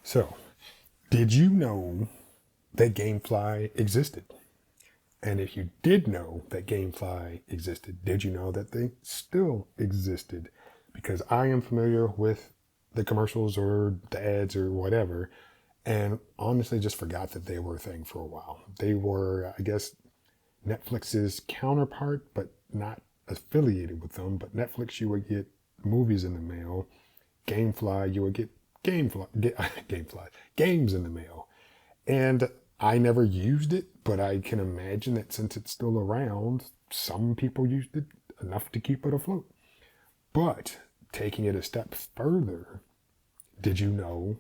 So, did you know that GameFly existed? And if you did know that GameFly existed, did you know that they still existed? Because I am familiar with the commercials or the ads or whatever, and honestly just forgot that they were a thing for a while. They were, I guess, Netflix's counterpart, but not affiliated with them. But Netflix, you would get movies in the mail. GameFly, you would get GameFly games in the mail. And I never used it, but I can imagine that since it's still around, some people used it enough to keep it afloat. But taking it a step further, did you know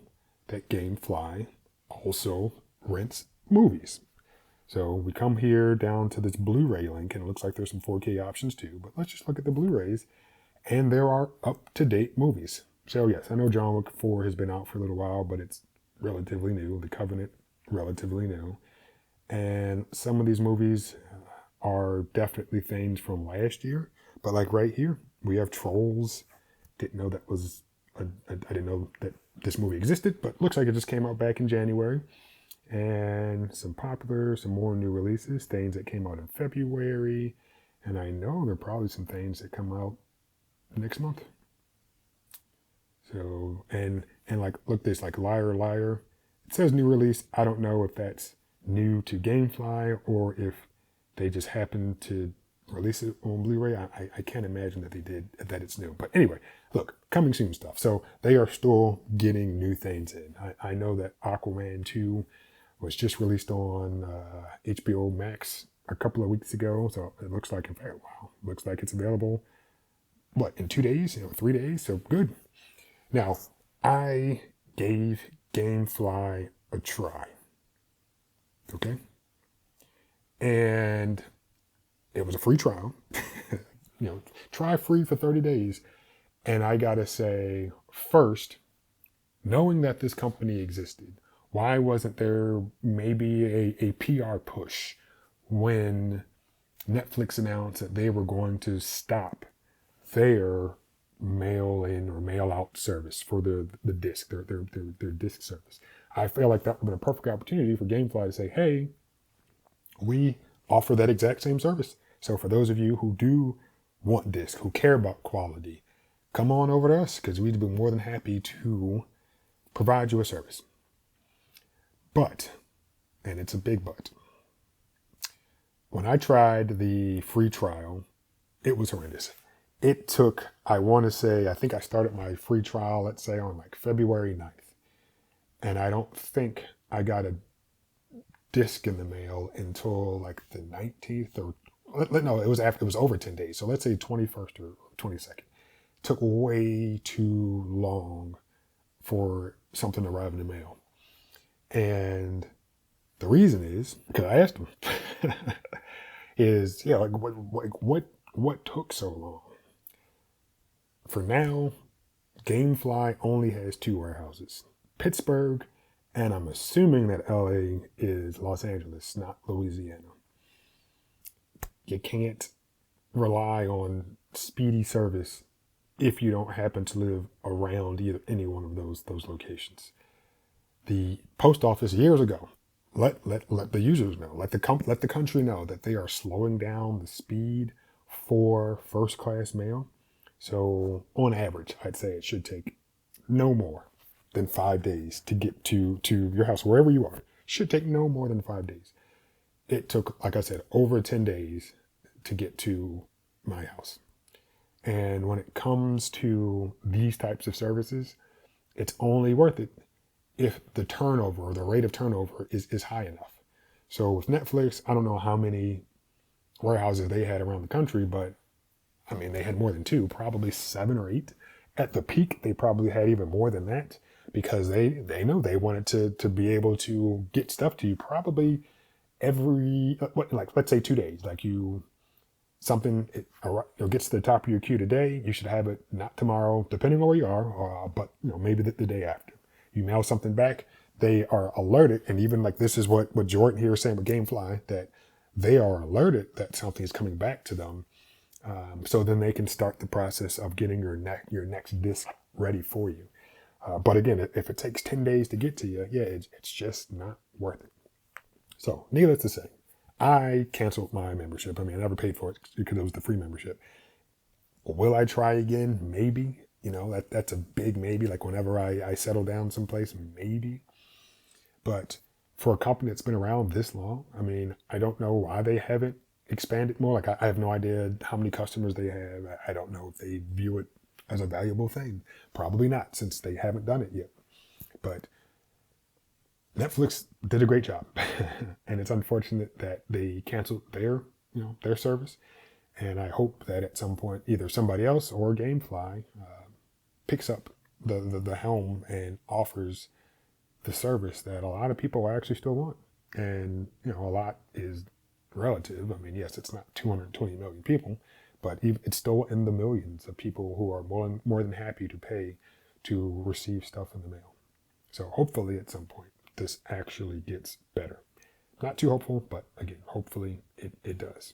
that GameFly also rents movies? So we come here down to this Blu-ray link, and it looks like there's some 4K options too, but let's just look at the Blu-rays, and there are up-to-date movies. So yes, I know John Wick 4 has been out for a little while, but it's relatively new. The Covenant, relatively new. And some of these movies are definitely things from last year. But like right here, we have Trolls. Didn't know that was, I didn't know that this movie existed, but looks like it just came out back in January. And some more new releases, things that came out in February. And I know there are probably some things that come out next month. So, and like, look this, like Liar Liar. It says new release. I don't know if that's new to GameFly or if they just happened to release it on Blu-ray. I can't imagine that they did, that it's new. But anyway, look, coming soon stuff. So they are still getting new things in. I know that Aquaman 2 was just released on HBO Max a couple of weeks ago. So it looks like, in fact, wow, looks like it's available, what, in 2 days, 3 days? So good. Now, I gave GameFly a try. Okay? And it was a free trial. Try free for 30 days. And I gotta say, first, knowing that this company existed, why wasn't there maybe a PR push when Netflix announced that they were going to stop their mail in or mail out service for the disc, their disc service? I feel like that would have been a perfect opportunity for GameFly to say, hey, we offer that exact same service. So for those of you who do want disc, who care about quality, come on over to us because we'd be more than happy to provide you a service. But, and it's a big but, when I tried the free trial, it was horrendous. It took, I want to say, I think I started my free trial, let's say on like February 9th. And I don't think I got a disc in the mail until like the 19th or, no, it was over 10 days. So let's say 21st or 22nd. It took way too long for something to arrive in the mail. And the reason is, because I asked him, is, like what took so long? For now, GameFly only has 2 warehouses, Pittsburgh, and I'm assuming that LA is Los Angeles, not Louisiana. You can't rely on speedy service if you don't happen to live around any one of those locations. The post office years ago let the users know, let the country know that they are slowing down the speed for first class mail. So on average, I'd say it should take no more than 5 days to get to your house, wherever you are. Should take no more than 5 days. It took, like I said, over 10 days to get to my house. And when it comes to these types of services, it's only worth it if the turnover or the rate of turnover is high enough. So with Netflix, I don't know how many warehouses they had around the country, but I mean, they had more than 2, probably 7 or 8. At the peak, they probably had even more than that because they know they wanted to be able to get stuff to you probably every, like, let's say 2 days. Like it gets to the top of your queue today, you should have it not tomorrow, depending on where you are, but maybe the day after. You mail something back, they are alerted, and even like this is what Jordan here is saying with GameFly, that they are alerted that something is coming back to them. So then they can start the process of getting your next disc ready for you. But again, if it takes 10 days to get to you, yeah, it's just not worth it. So, needless to say, I canceled my membership. I mean, I never paid for it because it was the free membership. Will I try again? Maybe. That's a big maybe. Like whenever I settle down someplace, maybe. But for a company that's been around this long, I mean, I don't know why they haven't expanded more. Like I have no idea how many customers they have. I don't know if they view it as a valuable thing. Probably not, since they haven't done it yet. But Netflix did a great job, and it's unfortunate that they canceled their service. And I hope that at some point, either somebody else or GameFly picks up the helm and offers the service that a lot of people actually still want. And a lot is relative. I mean, yes, it's not 220 million people, but it's still in the millions of people who are more than happy to pay to receive stuff in the mail. So hopefully at some point this actually gets better. Not too hopeful, but again, hopefully it does.